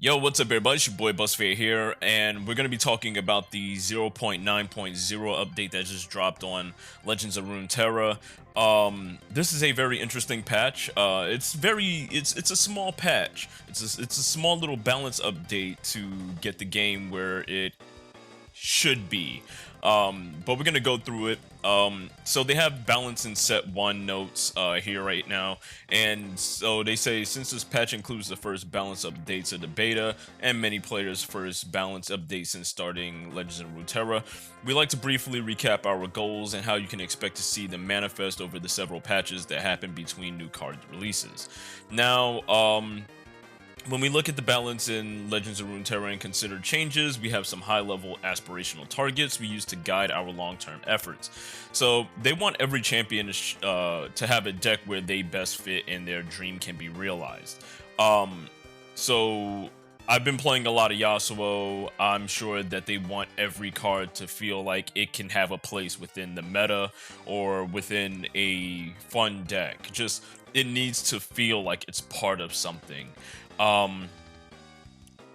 Yo, what's up, everybody? It's your boy Busfare here, and we're going to be talking about the 0.9.0 update that just dropped on Legends of Runeterra. This is a very interesting patch. It's a small patch. It's a small little balance update to get the game where it should be. But we're gonna go through it. So they have balance and set one notes here right now, and so they say since this patch includes the first balance updates of the beta and many players' first balance update since starting Legends of Runeterra, we like to briefly recap our goals and how you can expect to see them manifest over the several patches that happen between new card releases. Now, when we look at the balance in Legends of Runeterra and consider changes, we have some high-level aspirational targets we use to guide our long-term efforts. So they want every champion to have a deck where they best fit and their dream can be realized. So I've been playing a lot of Yasuo. I'm sure that they want every card to feel like it can have a place within the meta or within a fun deck. Just it needs to feel like it's part of something. Um,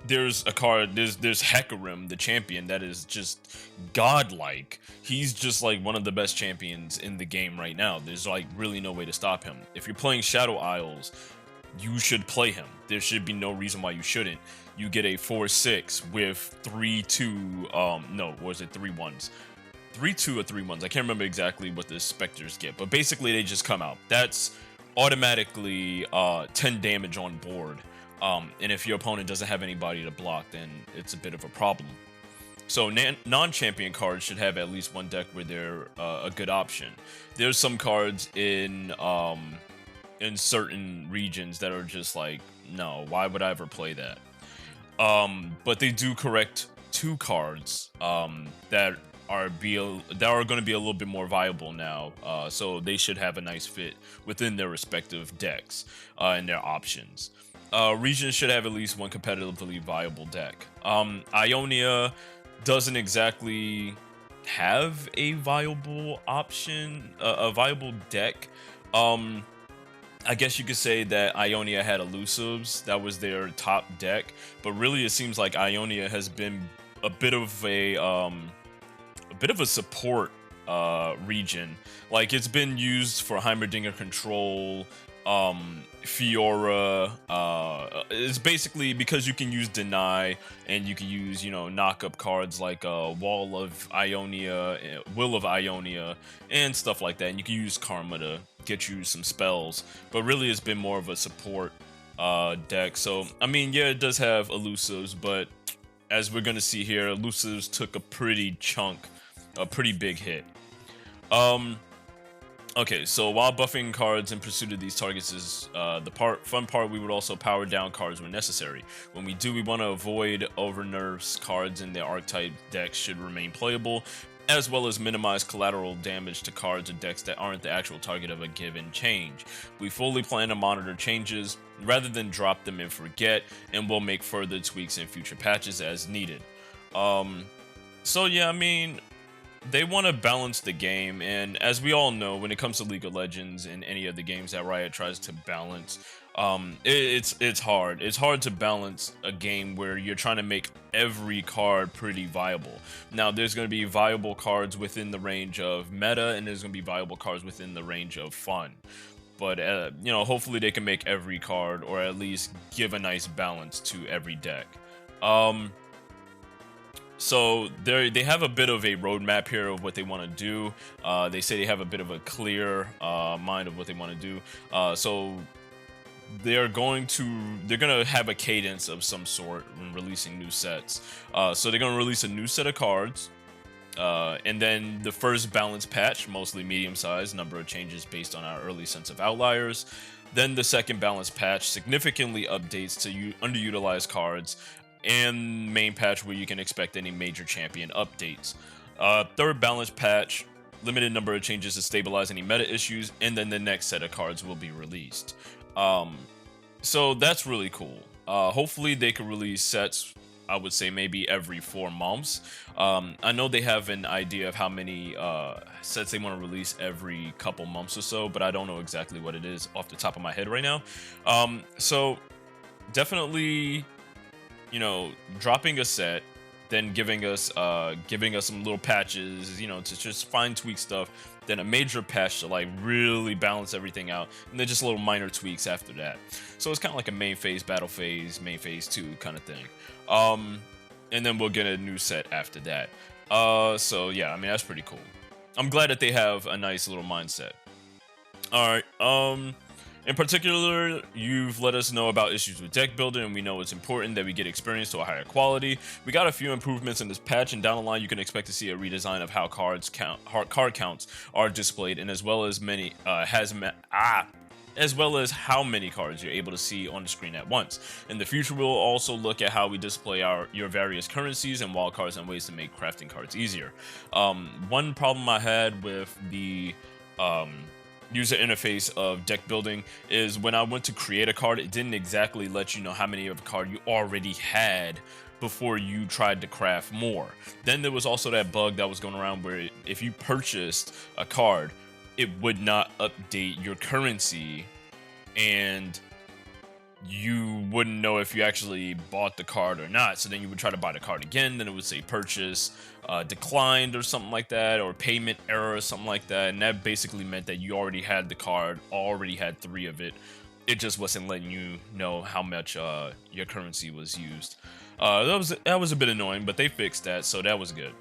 there's a card. There's Hecarim, the champion, that is just godlike. He's just like one of the best champions in the game right now. There's like really no way to stop him. If you're playing Shadow Isles, you should play him. There should be no reason why you shouldn't. You get a 4/6 with 3/2. No, was it 3/1s? 3/2 or 3/1s. I can't remember exactly what the specters get, but basically they just come out. That's automatically 10 damage on board. And if your opponent doesn't have anybody to block, then it's a bit of a problem. So non-champion cards should have at least one deck where they're a good option. There's some cards in certain regions that are just like, no, why would I ever play that? But they do correct two cards that are going to be a little bit more viable now. So they should have a nice fit within their respective decks and their options. Regions should have at least one competitively viable deck. Ionia doesn't exactly have a viable option, a viable deck. I guess you could say that Ionia had elusives. That was their top deck, but really it seems like Ionia has been a bit of a support region. Like it's been used for Heimerdinger control, Fiora. It's basically because you can use deny and you can use knock up cards like Wall of Ionia, Will of Ionia, and stuff like that. And you can use Karma to get you some spells, but really it's been more of a support deck. So I mean, yeah, it does have elusives, but as we're gonna see here, elusives took a pretty big hit. Okay, so while buffing cards in pursuit of these targets is the fun part, we would also power down cards when necessary. When we do, we want to avoid over nerfs. Cards in the archetype decks should remain playable, as well as minimize collateral damage to cards or decks that aren't the actual target of a given change. We fully plan to monitor changes rather than drop them and forget, and we'll make further tweaks in future patches as needed. So yeah, I mean, they want to balance the game, and as we all know, when it comes to League of Legends and any of the games that Riot tries to balance, it's hard. It's hard to balance a game where you're trying to make every card pretty viable. Now, there's going to be viable cards within the range of meta, and there's going to be viable cards within the range of fun. But hopefully they can make every card, or at least give a nice balance to every deck. So they have a bit of a roadmap here of what they want to do. They say they have a bit of a clear mind of what they want to do. So they're gonna have a cadence of some sort when releasing new sets. So they're gonna release a new set of cards. And then the first balance patch, mostly medium-sized, number of changes based on our early sense of outliers. Then the second balance patch significantly updates to underutilized cards, and main patch where you can expect any major champion updates. Third balance patch, limited number of changes to stabilize any meta issues, and then the next set of cards will be released. So that's really cool. Hopefully they could release sets, I would say maybe every 4 months. I know they have an idea of how many sets they want to release every couple months or so, but I don't know exactly what it is off the top of my head right now. So definitely you know, dropping a set, then giving us some little patches, you know, to just fine tweak stuff, then a major patch to like really balance everything out, and then just little minor tweaks after that. So it's kind of like a main phase, battle phase, main phase 2 kind of thing. And then we'll get a new set after that. So yeah, I mean, that's pretty cool. I'm glad that they have a nice little mindset. All right. In particular, you've let us know about issues with deck building, and we know it's important that we get experience to a higher quality. We got a few improvements in this patch, and down the line, you can expect to see a redesign of how card counts are displayed, and as well as as well as how many cards you're able to see on the screen at once. In the future, we'll also look at how we display your various currencies and wild cards and ways to make crafting cards easier. One problem I had with the user interface of deck building is when I went to create a card, it didn't exactly let you know how many of a card you already had before you tried to craft more. Then there was also that bug that was going around where if you purchased a card, it would not update your currency, and you wouldn't know if you actually bought the card or not. So then you would try to buy the card again, then it would say purchase declined or something like that, or payment error or something like that, and that basically meant that you already had the card, already had 3 of it. It just wasn't letting you know how much your currency was used. That was a bit annoying, but they fixed that, so that was good.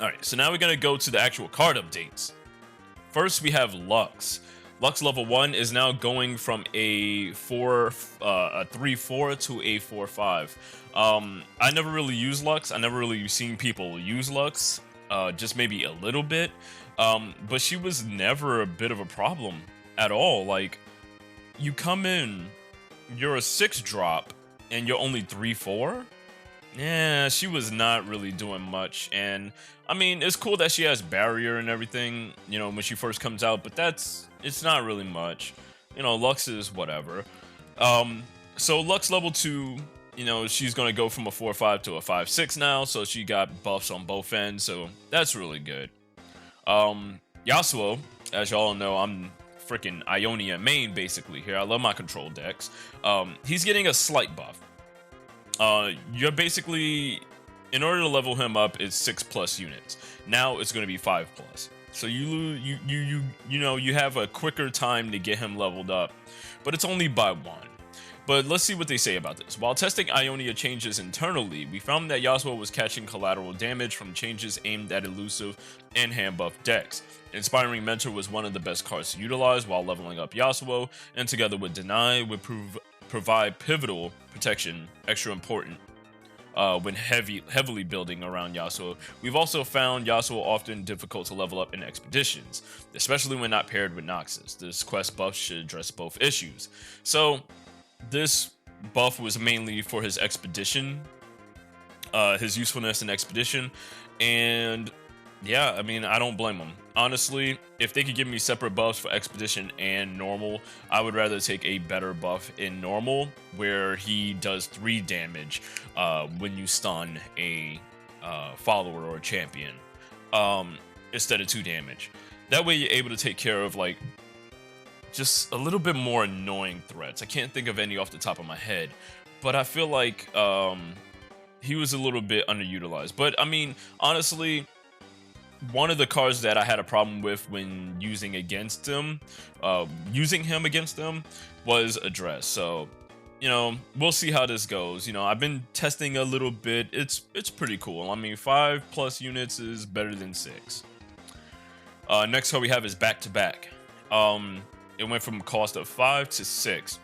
All right, so now we're gonna go to the actual card updates. First, we have Lux. Lux level 1 is now going from a 3/4 to a 4/5. I never really use Lux. I never really seen people use Lux, just maybe a little bit. But she was never a bit of a problem at all. Like, you come in, you're a 6-drop, and you're only 3/4? Yeah, she was not really doing much. And I mean, it's cool that she has barrier and everything, you know, when she first comes out, but it's not really much. You know, Lux is whatever. So Lux level 2, you know, she's gonna go from a 4/5 to a 5/6 now, so she got buffs on both ends, so that's really good. Yasuo, as y'all know, I'm freaking Ionia main basically here. I love my control decks. He's getting a slight buff. You're basically, in order to level him up, it's 6+ units. Now it's going to be 5+. So you have a quicker time to get him leveled up, but it's only by 1. But let's see what they say about this. While testing Ionia changes internally, we found that Yasuo was catching collateral damage from changes aimed at elusive and hand buff decks. Inspiring Mentor was one of the best cards to utilize while leveling up Yasuo, and together with Deny would provide pivotal protection, extra important when heavily building around Yasuo. We've also found Yasuo often difficult to level up in expeditions, especially when not paired with Noxus. This quest buff should address both issues. So this buff was mainly for his expedition, his usefulness in expedition, and yeah, I mean, I don't blame him. Honestly, if they could give me separate buffs for expedition and normal, I would rather take a better buff in normal, where he does 3 damage when you stun a follower or a champion, instead of 2 damage. That way you're able to take care of, like, just a little bit more annoying threats. I can't think of any off the top of my head, but I feel like he was a little bit underutilized. But I mean, honestly, one of the cards that I had a problem with when using him against them was Address. So, you know, we'll see how this goes. You know, I've been testing a little bit. It's pretty cool. I mean, 5+ units is better than 6. Next card we have is Back to Back. It went from a cost of 5 to 6.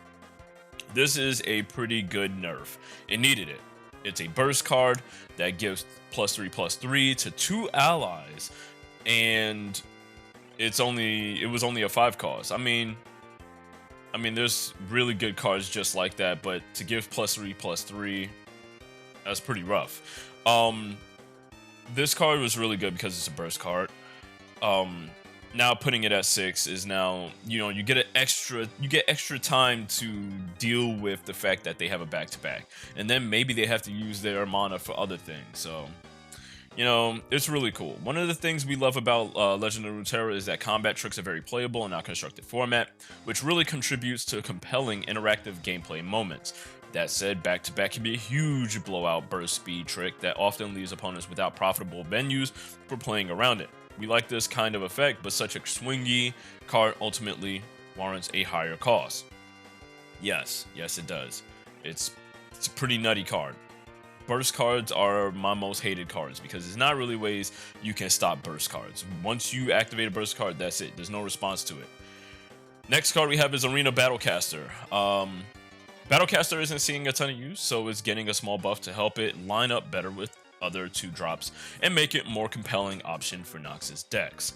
This is a pretty good nerf. It needed it. It's a burst card that gives +3/+3 to 2 allies, and it was only a 5 cost. I mean, there's really good cards just like that, but to give +3/+3, that's pretty rough. This card was really good because it's a burst card. Now putting it at 6 is now, you know, you get extra time to deal with the fact that they have a back-to-back, and then maybe they have to use their mana for other things. So, you know, it's really cool. One of the things we love about Legend of Runeterra is that combat tricks are very playable in our constructed format, which really contributes to compelling interactive gameplay moments. That said, back-to-back can be a huge blowout burst speed trick that often leaves opponents without profitable venues for playing around it. We like this kind of effect, but such a swingy card ultimately warrants a higher cost. Yes, it does. It's a pretty nutty card. Burst cards are my most hated cards because there's not really ways you can stop burst cards. Once you activate a burst card, that's it. There's no response to it. Next card we have is Arena Battlecaster. Battlecaster isn't seeing a ton of use, so it's getting a small buff to help it line up better with other 2-drops and make it more compelling option for Noxus decks.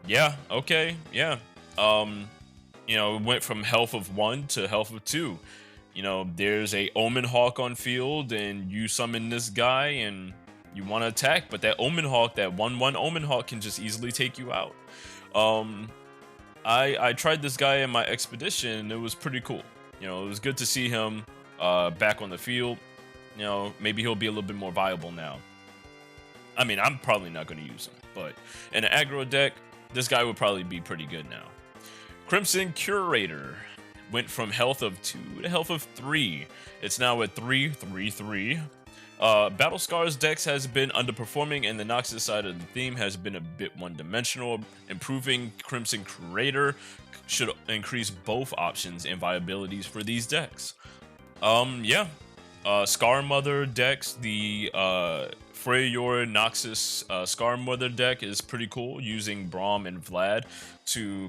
Yeah, okay, yeah. It went from health of 1 to health of 2. There's a Omen Hawk on field, and you summon this guy, and you want to attack, but that Omen Hawk, that 1/1 Omen Hawk, can just easily take you out. I tried this guy in my expedition, and it was pretty cool. It was good to see him back on the field. Maybe he'll be a little bit more viable now. I mean, I'm probably not going to use him, but in an aggro deck, this guy would probably be pretty good now. Crimson Curator went from health of 2 to health of 3. It's now at 3/3/3. Battle Scars decks has been underperforming, and the Noxus side of the theme has been a bit one-dimensional. Improving Crimson Curator should increase both options and viabilities for these decks. Scar Mother decks, the Freyyor Noxus Scar Mother deck is pretty cool, using Braum and Vlad to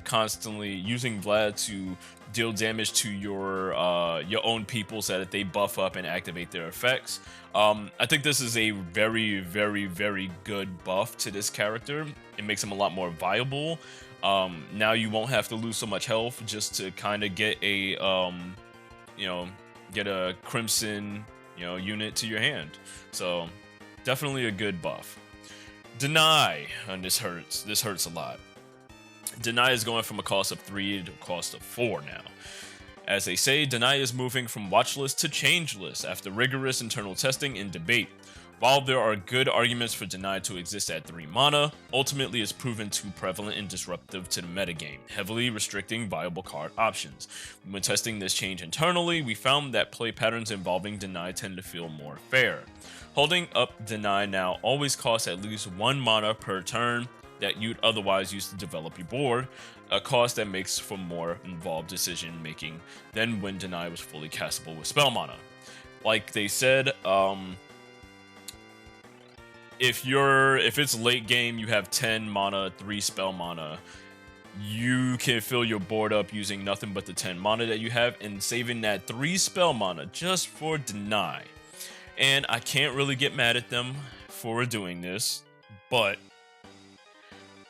deal damage to your own people so that they buff up and activate their effects. I think this is a very, very, very good buff to this character. It makes him a lot more viable. Now you won't have to lose so much health just to kind of get a Crimson unit to your hand. So definitely a good buff. Deny, and this hurts a lot. Deny is going from a cost of 3 to a cost of 4 now. As they say, Deny is moving from watchlist to changeless after rigorous internal testing and debate. While there are good arguments for Deny to exist at 3 mana, ultimately it's proven too prevalent and disruptive to the metagame, heavily restricting viable card options. When testing this change internally, we found that play patterns involving Deny tend to feel more fair. Holding up Deny now always costs at least 1 mana per turn that you'd otherwise use to develop your board, a cost that makes for more involved decision making than when Deny was fully castable with spell mana. Like they said, if it's late game, you have 10 mana, 3 spell mana, you can fill your board up using nothing but the 10 mana that you have and saving that 3 spell mana just for Deny. And I can't really get mad at them for doing this, but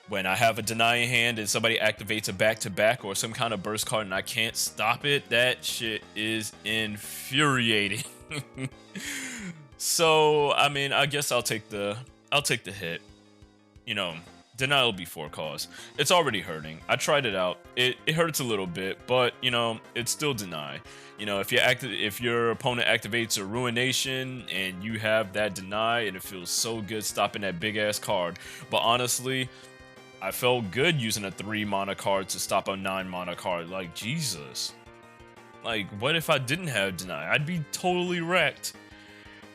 when I have a Deny in hand and somebody activates a back-to-back or some kind of burst card and I can't stop it, that shit is infuriating. So, I mean, I guess I'll take the hit. Deny will be 4 cost. It's already hurting. I tried it out. It hurts a little bit, but it's still Deny. If your opponent activates a Ruination and you have that Deny, and it feels so good stopping that big ass card. But honestly, I felt good using a 3 mana card to stop a 9 mana card. Like, Jesus. Like, what if I didn't have Deny? I'd be totally wrecked.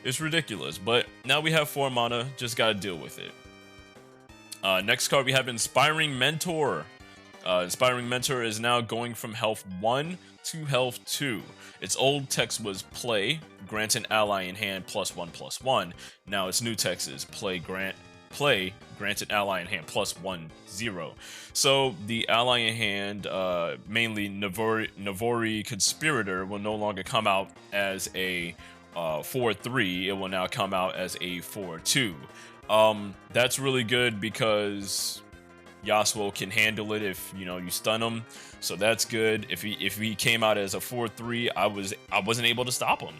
It's ridiculous, but now we have 4 mana, just gotta deal with it. Next card we have Inspiring Mentor. Inspiring Mentor is now going from health 1 to health 2. Its old text was play, grant an ally in hand +1/+1. Now its new text is play, grant an ally in hand +1/0. So the ally in hand, mainly Navori Conspirator, will no longer come out as a 4/3. It will now come out as a 4/2. That's really good because Yasuo can handle it if you stun him. So that's good. If he came out as a 4/3, I wasn't able to stop him.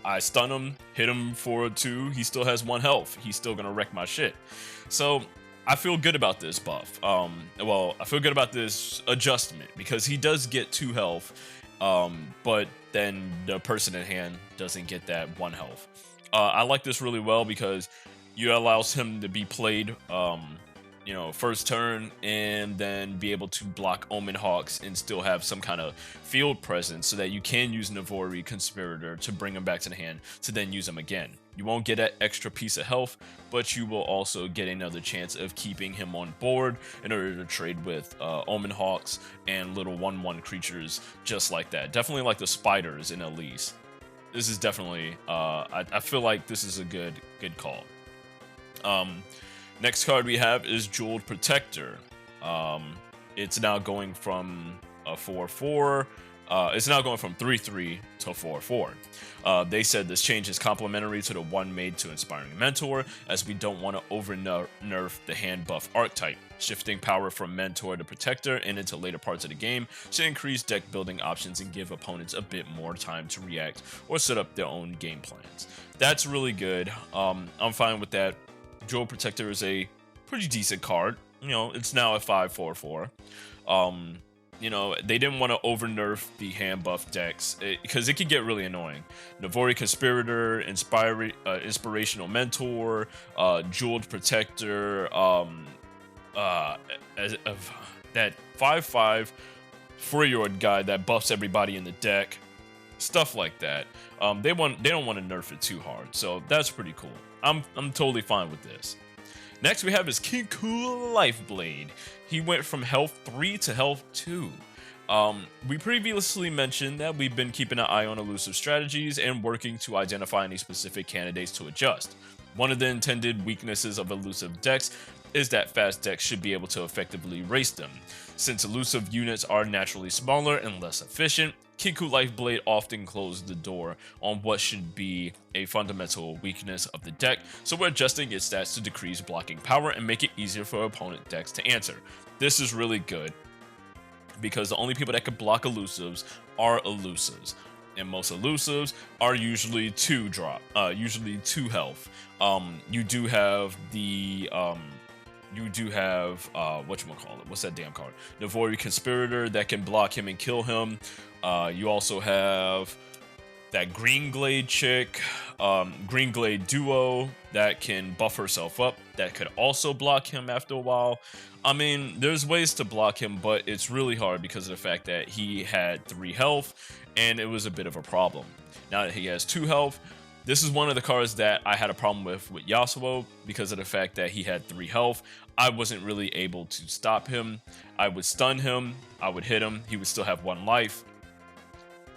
I stun him, hit him for 2. He still has 1 health. He's still gonna wreck my shit. So I feel good about this buff. I feel good about this adjustment because he does get 2 health. But then the person in hand doesn't get that 1 health. I like this really well because it allows him to be played first turn, and then be able to block Omen Hawks and still have some kind of field presence so that you can use Navori Conspirator to bring him back to the hand to then use him again. You won't get that extra piece of health, but you will also get another chance of keeping him on board in order to trade with Omen Hawks and little 1/1 creatures just like that. Definitely like the spiders in Elise. This is definitely, I feel like this is a good call. Next card we have is Jeweled Protector. It's now going from a 4/4. It's now going from 3/3 to 4/4. They said this change is complementary to the one made to Inspiring Mentor, as we don't want to over-nerf the hand buff archetype. Shifting power from Mentor to Protector and into later parts of the game should increase deck building options and give opponents a bit more time to react or set up their own game plans. That's really good. I'm fine with that. Jewel Protector is a pretty decent card. It's now a 5/4/4. They didn't want to over nerf the hand buff decks because it could get really annoying. Navori Conspirator, Inspirational Mentor, Jeweled Protector, that 5/5 4-year-old guy that buffs everybody in the deck, stuff like that. They don't want to nerf it too hard, so that's pretty cool. I'm totally fine with this. Next we have is Kinku Lifeblade. He went from health 3 to health 2. We previously mentioned that we've been keeping an eye on elusive strategies and working to identify any specific candidates to adjust. One of the intended weaknesses of elusive decks is that fast decks should be able to effectively race them. Since elusive units are naturally smaller and less efficient, Kinku Lifeblade often closes the door on what should be a fundamental weakness of the deck, so we're adjusting its stats to decrease blocking power and make it easier for opponent decks to answer. This is really good, because the only people that can block elusives are elusives, and most elusives are usually 2 health. You do have the whatchamacallit, what's that damn card? Navori Conspirator that can block him and kill him. You also have that Green Glade chick, Green Glade Duo that can buff herself up, that could also block him after a while. I mean, there's ways to block him, but it's really hard because of the fact that he had 3 health, and it was a bit of a problem. Now that he has 2 health, this is one of the cards that I had a problem with Yasuo because of the fact that he had 3 health. I wasn't really able to stop him. I would stun him, I would hit him, he would still have 1 life.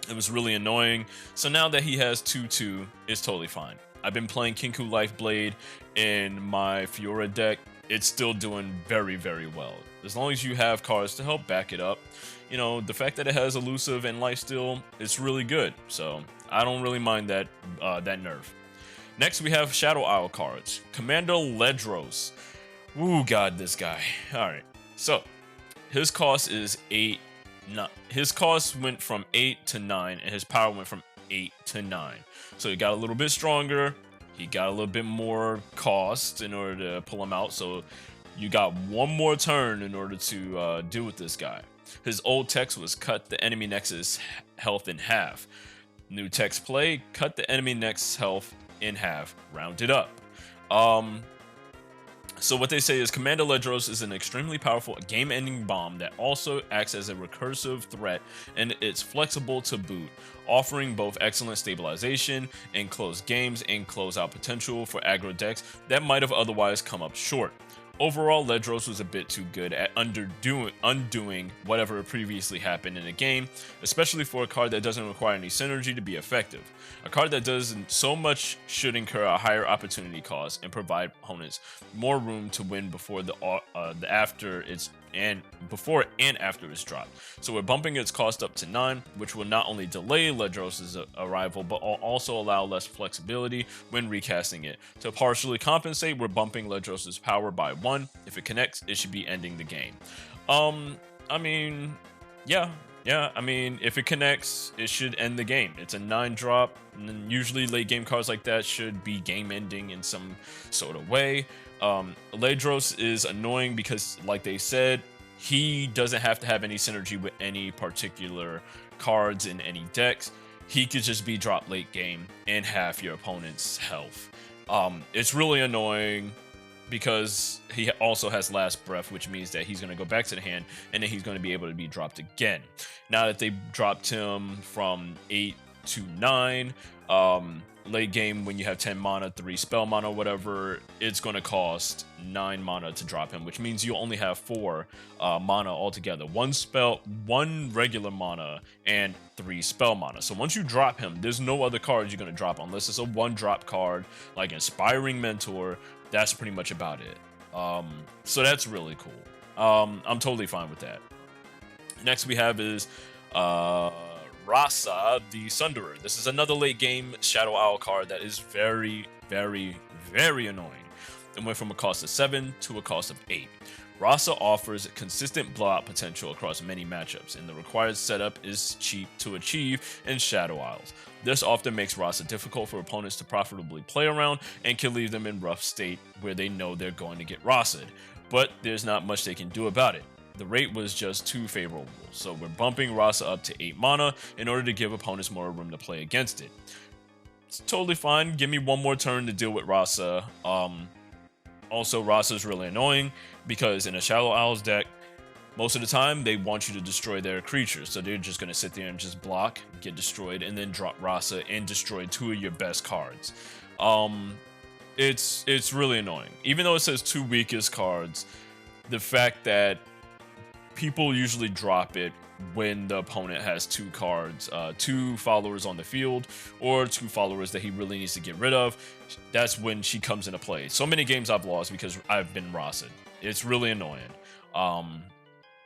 It was really annoying. So now that he has 2/2, it's totally fine. I've been playing Kinku Lifeblade in my Fiora deck. It's still doing very, very well. As long as you have cards to help back it up. The fact that it has elusive and lifesteal, it's really good. So I don't really mind that nerf. Next, we have Shadow Isle cards. Commander Ledros. Ooh, God, this guy. All right. So his cost is 8. His cost went from 8 to 9, and his power went from 8 to 9. So he got a little bit stronger. He got a little bit more cost in order to pull him out. So you got 1 more turn in order to deal with this guy. His old text was cut the enemy nexus health in half. New text play, cut the enemy nexus health in half, rounded up. So what they say is Commander Ledros is an extremely powerful game-ending bomb that also acts as a recursive threat, and it's flexible to boot, offering both excellent stabilization in close games and close-out potential for aggro decks that might have otherwise come up short. Overall, Ledros was a bit too good at undoing whatever previously happened in a game, especially for a card that doesn't require any synergy to be effective. A card that doesn't so much should incur a higher opportunity cost and provide opponents more room to win before before and after its drop. So we're bumping its cost up to 9, which will not only delay Ledros' arrival, but will also allow less flexibility when recasting it. To partially compensate, we're bumping Ledros' power by 1. If it connects, it should be ending the game. I mean, if it connects, it should end the game. It's a 9 drop, and usually late game cards like that should be game ending in some sort of way. Ledros is annoying because, like they said, he doesn't have to have any synergy with any particular cards in any decks. He could just be dropped late game and half your opponent's health. It's really annoying. because he also has last breath, which means that he's going to go back to the hand and then he's going to be able to be dropped again. Now that they dropped him from 8 to 9, late game when you have 10 mana, 3 spell mana, whatever, it's going to cost 9 mana to drop him, which means you only have 4 mana altogether. 1 regular mana, and 3 spell mana. So once you drop him, there's no other cards you're going to drop unless it's a 1-drop card like Inspiring Mentor. That's pretty much about it. So that's really cool. I'm totally fine with that. Next we have is Rasa, the Sunderer. This is another late game Shadow Owl card that is very, very, very annoying. It went from a cost of 7 to a cost of 8. Rasa offers consistent blowout potential across many matchups, and the required setup is cheap to achieve in Shadow Isles. This often makes Rasa difficult for opponents to profitably play around and can leave them in rough state where they know they're going to get Rasa'd, but there's not much they can do about it. The rate was just too favorable, so we're bumping Rasa up to 8 mana in order to give opponents more room to play against it. It's totally fine. Give me one more turn to deal with Rasa. Also, Rasa is really annoying because in a Shadow Owls deck, most of the time they want you to destroy their creatures, so they're just going to sit there and just block, get destroyed, and then drop Rasa and destroy 2 of your best cards. It's really annoying. Even though it says 2 weakest cards, the fact that people usually drop it when the opponent has 2 cards, 2 followers on the field, or 2 followers that he really needs to get rid of. That's when she comes into play. So many games I've lost because I've been Rasa'd. It's really annoying.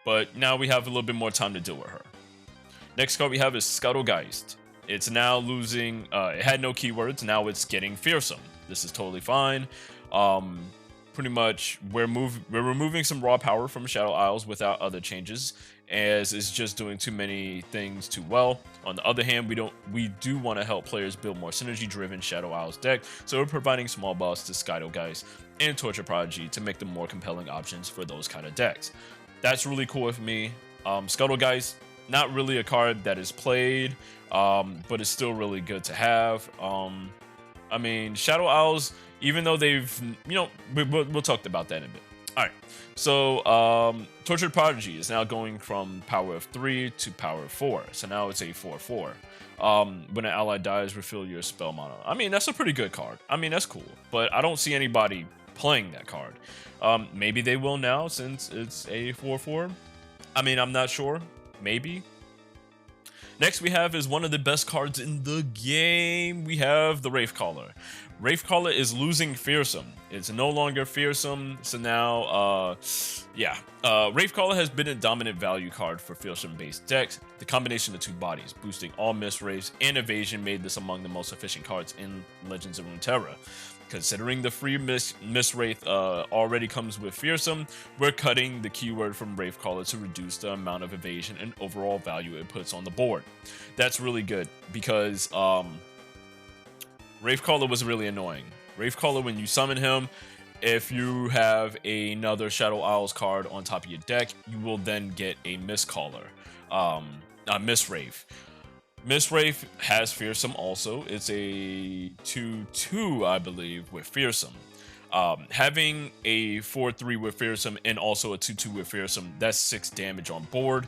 But now we have a little bit more time to deal with her. Next card we have is Scuttlegeist. It's now losing, it had no keywords, now it's getting fearsome. This is totally fine. Pretty much we're removing some raw power from Shadow Isles without other changes, as it's just doing too many things too well. On the other hand, we do want to help players build more synergy driven Shadow Isles deck, so we're providing small buffs to Scuttlegeist and Torture Prodigy to make them more compelling options for those kind of decks. That's really cool with me. Scuttlegeist, not really a card that is played, but it's still really good to have. I mean, Shadow Owls, even though they've, we'll talk about that in a bit. All right, so Tortured Prodigy is now going from power of 3 to power of 4. So now it's a 4/4. When an ally dies, refill your spell mana. I mean, that's a pretty good card. I mean, that's cool, but I don't see anybody playing that card. Maybe they will now since it's a 4/4. I mean, I'm not sure. Maybe. Next we have is one of the best cards in the game. We have the Wraithcaller. Wraithcaller is losing fearsome. It's no longer fearsome, so now, Wraithcaller has been a dominant value card for fearsome-based decks. The combination of 2 bodies, boosting all Mist Wraiths and evasion, made this among the most efficient cards in Legends of Runeterra. Considering the free Mist Wraith already comes with fearsome, we're cutting the keyword from Wraithcaller to reduce the amount of evasion and overall value it puts on the board. That's really good because Wraithcaller was really annoying. Wraithcaller, when you summon him, if you have another Shadow Isles card on top of your deck, you will then get a Mistcaller, Mist Wraith. Mist Wraith has fearsome also. It's a 2/2, I believe, with fearsome. Having a 4/3 with fearsome and also a 2/2 with fearsome, that's 6 damage on board.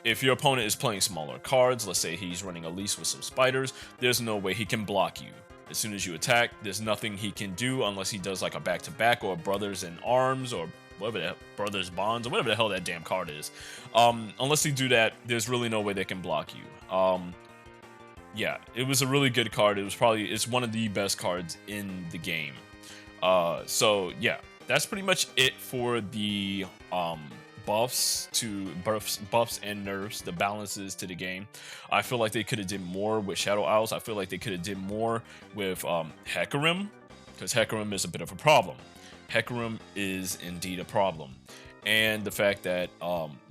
If your opponent is playing smaller cards, let's say he's running Elise with some spiders, there's no way he can block you. As soon as you attack, there's nothing he can do unless he does like a back-to-back or a Brothers in Arms or whatever the hell, Brothers Bonds, or whatever the hell that damn card is. Unless they do that, there's really no way they can block you. Yeah, it was a really good card. It's one of the best cards in the game. So yeah, that's pretty much it for the buffs and nerfs, the balances to the game. I feel like they could have did more with Shadow Isles. I feel like they could have did more with Hecarim, because Hecarim is a bit of a problem. Hecarim is indeed a problem. And the fact that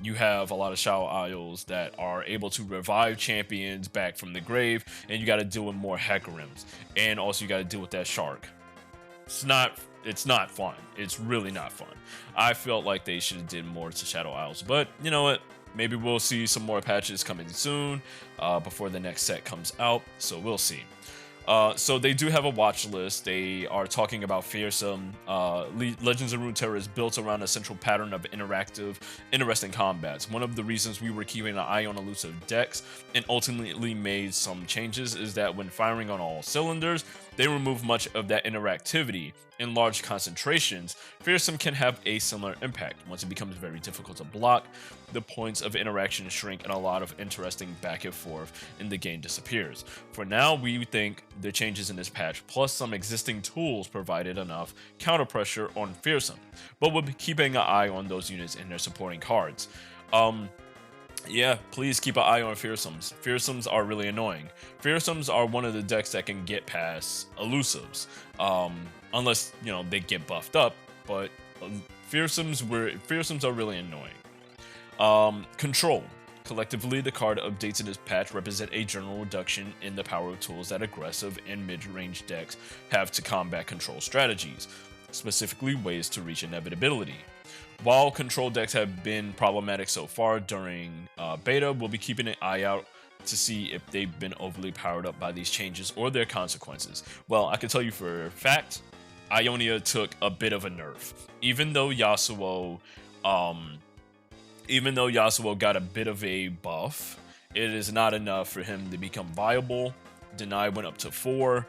you have a lot of Shadow Isles that are able to revive champions back from the grave, and you got to deal with more Hecarims. And also you got to deal with that shark. It's not fun. It's really not fun. I felt like they should have did more to Shadow Isles, but you know what? Maybe we'll see some more patches coming soon before the next set comes out, so we'll see. So they do have a watch list. They are talking about fearsome. Legends of Runeterra is built around a central pattern of interesting combats. One of the reasons we were keeping an eye on elusive decks and ultimately made some changes is that when firing on all cylinders, they remove much of that interactivity. In large concentrations, fearsome can have a similar impact. Once it becomes very difficult to block, the points of interaction shrink and a lot of interesting back and forth in the game disappears. For now, we think the changes in this patch plus some existing tools provided enough counter pressure on fearsome, but we'll be keeping an eye on those units and their supporting cards. Yeah, please keep an eye on fearsomes. Fearsomes are really annoying. Fearsomes are one of the decks that can get past elusives, unless they get buffed up. But fearsomes are really annoying. Control. Collectively, the card updates in this patch represent a general reduction in the power of tools that aggressive and mid-range decks have to combat control strategies, specifically ways to reach inevitability. While control decks have been problematic so far during beta, we'll be keeping an eye out to see if they've been overly powered up by these changes or their consequences. Well, I can tell you for a fact, Ionia took a bit of a nerf. Even though Yasuo got a bit of a buff, it is not enough for him to become viable. Deny went up to 4.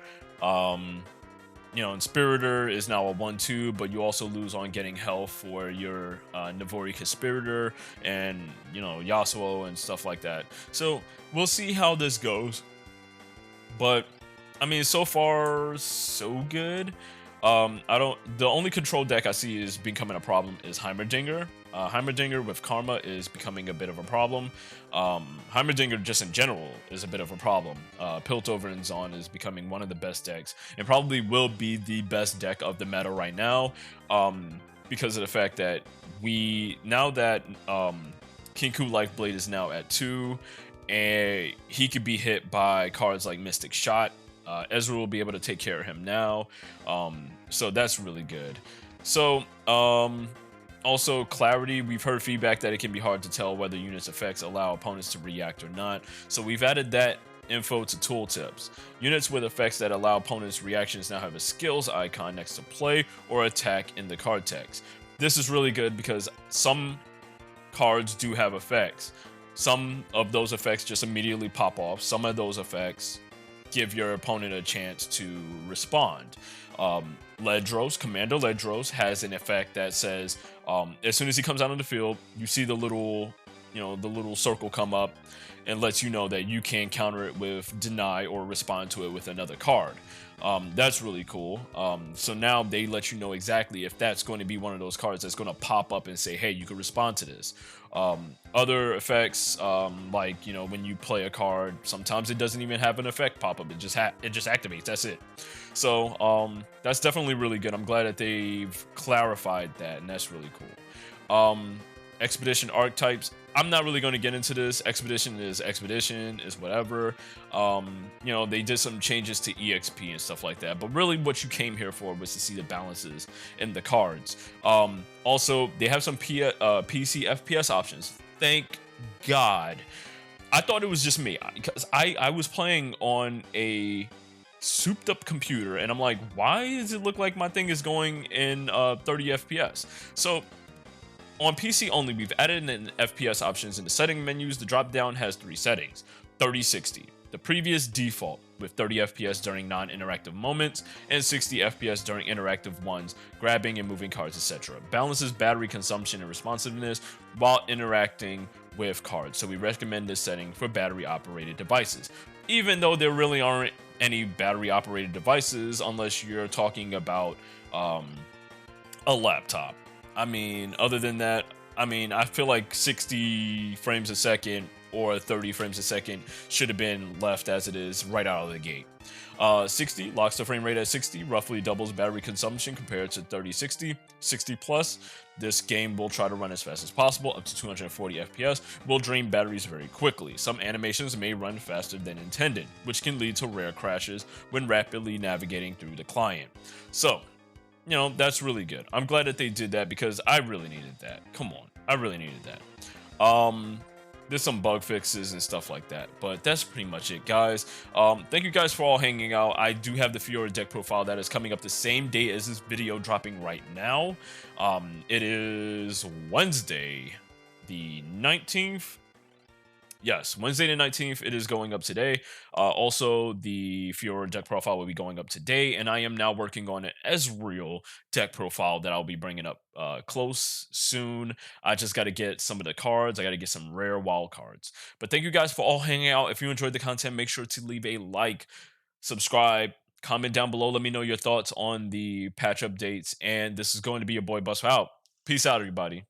Inspirator is now a 1-2, but you also lose on getting health for your Navori Conspirator and, Yasuo and stuff like that. So we'll see how this goes. But, so far, so good. The only control deck I see is becoming a problem is Heimerdinger. Heimerdinger with Karma is becoming a bit of a problem. Heimerdinger just in general is a bit of a problem. Piltover and Zon is becoming one of the best decks and probably will be the best deck of the meta right now, because of the fact that now that Kinku Lifeblade is now at 2, and he could be hit by cards like Mystic Shot. Ezra will be able to take care of him now, so that's really good. So, also, clarity. We've heard feedback that it can be hard to tell whether units' effects allow opponents to react or not, so we've added that info to tooltips. Units with effects that allow opponents' reactions now have a skills icon next to play or attack in the card text. This is really good because some cards do have effects. Some of those effects just immediately pop off. Some of those effects give your opponent a chance to respond. Ledros, Commander Ledros has an effect that says, as soon as he comes out on the field, you see the little circle come up and lets you know that you can counter it with deny or respond to it with another card. That's really cool. So now they let you know exactly if that's going to be one of those cards that's going to pop up and say, hey, you can respond to this. Other effects, like, when you play a card, sometimes it doesn't even have an effect pop up. It just activates. That's it. So that's definitely really good. I'm glad that they've clarified that, and that's really cool. Expedition archetypes. I'm not really going to get into this. Expedition is whatever. They did some changes to EXP and stuff like that, but really what you came here for was to see the balances in the cards. Also, they have some PC FPS options. Thank God. I thought it was just me because I was playing on a souped up computer and I'm like, why does it look like my thing is going in 30 FPS? So on PC only, we've added in FPS options in the setting menus. The drop down has 3 settings: 30-60, the previous default with 30 FPS during non-interactive moments, and 60 FPS during interactive ones, grabbing and moving cards, etc. Balances battery consumption and responsiveness while interacting with cards. So we recommend this setting for battery operated devices, even though there really aren't any battery operated devices unless you're talking about a laptop. Other than that, I feel like 60 frames a second or 30 frames a second should have been left as it is right out of the gate. 60 locks the frame rate at 60, roughly doubles battery consumption compared to 30-60. 60 plus, this game will try to run as fast as possible, up to 240 FPS, will drain batteries very quickly. Some animations may run faster than intended, which can lead to rare crashes when rapidly navigating through the client. So, that's really good. I'm glad that they did that because I really needed that. Come on, I really needed that. there's some bug fixes and stuff like that. But that's pretty much it, guys. Thank you guys for all hanging out. I do have the Fiora deck profile that is coming up the same day as this video dropping right now. It is Wednesday, the 19th. Yes, Wednesday the 19th, it is going up today. Also, the Fiora deck profile will be going up today, and I am now working on an Ezreal deck profile that I'll be bringing up close soon. I just got to get some of the cards. I got to get some rare wild cards. But thank you guys for all hanging out. If you enjoyed the content, make sure to leave a like, subscribe, comment down below. Let me know your thoughts on the patch updates. And this is going to be your boy Busfare out. Peace out, everybody.